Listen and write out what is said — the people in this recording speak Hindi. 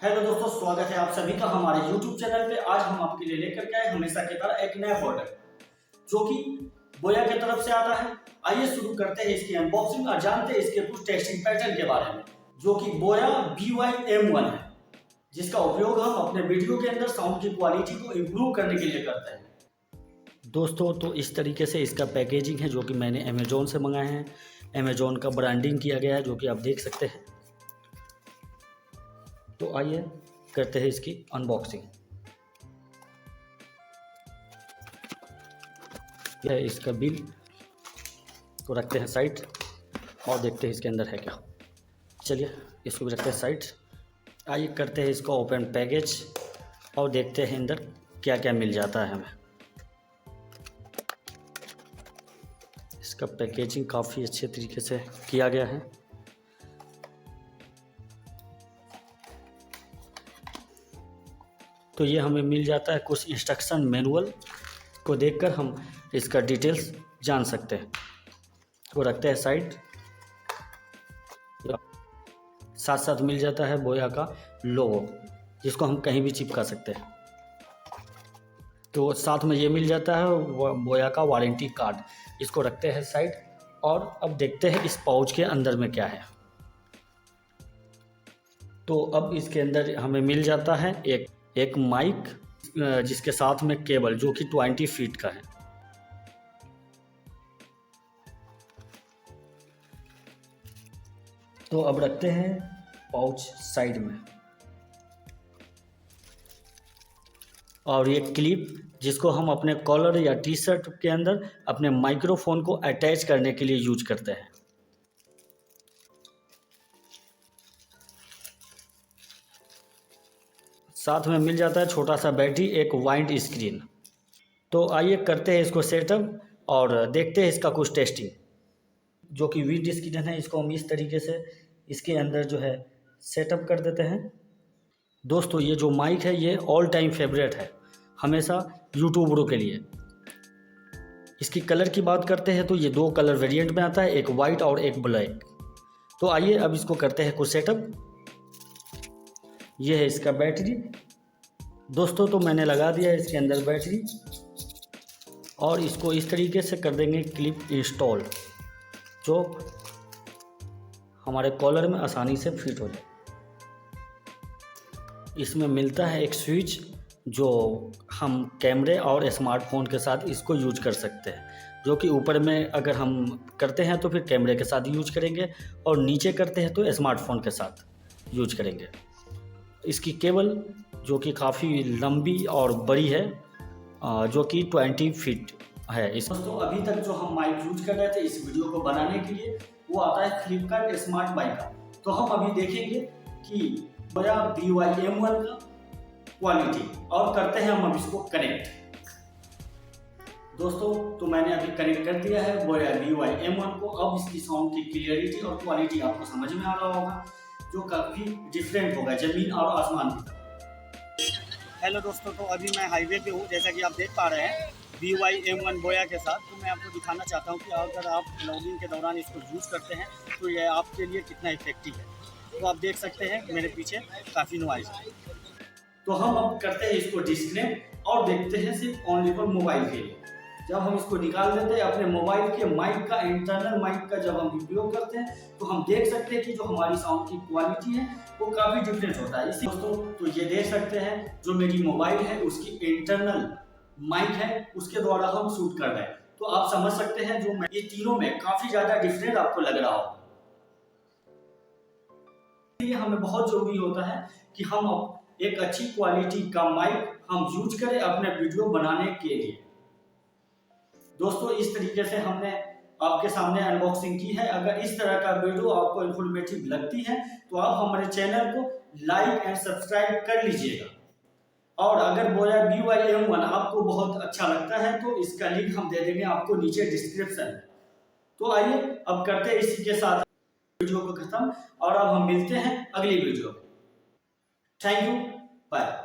हेलो दोस्तों, स्वागत है आप सभी का हमारे YouTube चैनल पे। आज हम आपके लिए लेकर के आए हमेशा की तरह एक नया प्रोडक्ट जो कि बोया की तरफ से आता है। आइए शुरू करते हैं इसकी अनबॉक्सिंग और जानते हैं इसके कुछ टेस्टिंग पैटर्न के बारे में, जो कि बोया BY-M1 है, जिसका उपयोग हम अपने वीडियो के अंदर साउंड की क्वालिटी को इम्प्रूव करने के लिए करते हैं। दोस्तों, तो इस तरीके से इसका पैकेजिंग है जो कि मैंने अमेजोन से मंगाए हैं। अमेजोन का ब्रांडिंग किया गया है जो कि आप देख सकते हैं। तो आइए करते हैं इसकी अनबॉक्सिंग। यह है इसका बिल, तो रखते हैं साइड और देखते हैं इसके अंदर है क्या। चलिए इसको भी रखते हैं साइड। आइए करते हैं इसको ओपन पैकेज और देखते हैं अंदर क्या क्या मिल जाता है हमें। इसका पैकेजिंग काफ़ी अच्छे तरीके से किया गया है। तो ये हमें मिल जाता है कुछ इंस्ट्रक्शन मैनुअल को देखकर हम इसका डिटेल्स जान सकते हैं। तो रखते हैं साइड। साथ साथ मिल जाता है बोया का लोगो, जिसको हम कहीं भी चिपका सकते हैं। तो साथ में ये मिल जाता है बोया का वारंटी कार्ड, इसको रखते हैं साइड। और अब देखते हैं इस पाउच के अंदर में क्या है। तो अब इसके अंदर हमें मिल जाता है एक माइक, जिसके साथ में केबल जो कि 20 फीट का है। तो अब रखते हैं पाउच साइड में। और ये क्लिप जिसको हम अपने कॉलर या टी शर्ट के अंदर अपने माइक्रोफोन को अटैच करने के लिए यूज करते हैं। साथ में मिल जाता है छोटा सा बैटरी, एक वाइड स्क्रीन। तो आइए करते हैं इसको सेटअप और देखते हैं इसका कुछ टेस्टिंग। जो कि विंड स्क्रीन है, इसको हम इस तरीके से इसके अंदर जो है सेटअप कर देते हैं। दोस्तों, ये जो माइक है ये ऑल टाइम फेवरेट है हमेशा यूट्यूबरों के लिए। इसकी कलर की बात करते हैं तो ये दो कलर वेरिएंट में आता है, एक वाइट और एक ब्लैक। तो आइए अब इसको करते हैं कुछ सेटअप। ये है इसका बैटरी। दोस्तों, तो मैंने लगा दिया है इसके अंदर बैटरी और इसको इस तरीके से कर देंगे क्लिप इंस्टॉल, जो हमारे कॉलर में आसानी से फिट हो जाए। इसमें मिलता है एक स्विच, जो हम कैमरे और स्मार्टफोन के साथ इसको यूज कर सकते हैं। जो कि ऊपर में अगर हम करते हैं तो फिर कैमरे के साथ यूज करेंगे, और नीचे करते हैं तो स्मार्टफोन के साथ यूज करेंगे। इसकी केबल जो कि काफ़ी लंबी और बड़ी है, जो कि 20 फीट है। इस दोस्तों, अभी तक जो हम माइक यूज कर रहे थे इस वीडियो को बनाने के लिए, वो आता है फ्लिपकार्ट स्मार्ट माइक का। तो हम अभी देखेंगे कि बोया BY-M1 का क्वालिटी, और करते हैं हम अब इसको कनेक्ट। दोस्तों, तो मैंने अभी कनेक्ट कर दिया है बोया BY-M1 को। अब इसकी साउंड की क्लियरिटी और क्वालिटी आपको समझ में आ रहा होगा, जो काफ़ी डिफरेंट होगा जमीन और आसमान की तरह। हेलो दोस्तों, तो अभी मैं हाईवे पे हूँ, जैसा कि आप देख पा रहे हैं BY-M1 बोया के साथ। तो मैं आपको दिखाना चाहता हूँ कि अगर आप ब्लॉगिंग के दौरान इसको यूज़ करते हैं तो यह आपके लिए कितना इफेक्टिव है। तो आप देख सकते हैं मेरे पीछे काफ़ी नॉइज़ है। तो हम अब करते हैं इसको डिस्कनेक्ट और देखते हैं सिर्फ ओनली फॉर मोबाइल के लिए। जब हम इसको निकाल देते हैं अपने मोबाइल के माइक का, इंटरनल माइक का जब हम उपयोग करते हैं, तो हम देख सकते हैं कि जो हमारी साउंड की क्वालिटी है वो काफ़ी डिफरेंट होता है। इसी दोस्तों, तो ये देख सकते हैं जो मेरी मोबाइल है उसकी इंटरनल माइक है, उसके द्वारा हम शूट कर रहे हैं। तो आप समझ सकते हैं जो ये तीनों में काफ़ी ज़्यादा डिफरेंट आपको लग रहा हो। इसलिए हमें बहुत जरूरी होता है कि हम एक अच्छी क्वालिटी का माइक हम यूज करें अपने वीडियो बनाने के लिए। दोस्तों, इस तरीके से हमने आपके सामने अनबॉक्सिंग की है। अगर इस तरह का वीडियो आपको इन्फॉर्मेटिव लगती है तो आप हमारे चैनल को लाइक एंड सब्सक्राइब कर लीजिएगा। और अगर बोया BY-M1 आपको बहुत अच्छा लगता है तो इसका लिंक हम दे देंगे आपको नीचे डिस्क्रिप्शन में। तो आइए अब करते हैं इसी के साथ वीडियो को खत्म, और अब हम मिलते हैं अगली वीडियो में। Thank you, bye.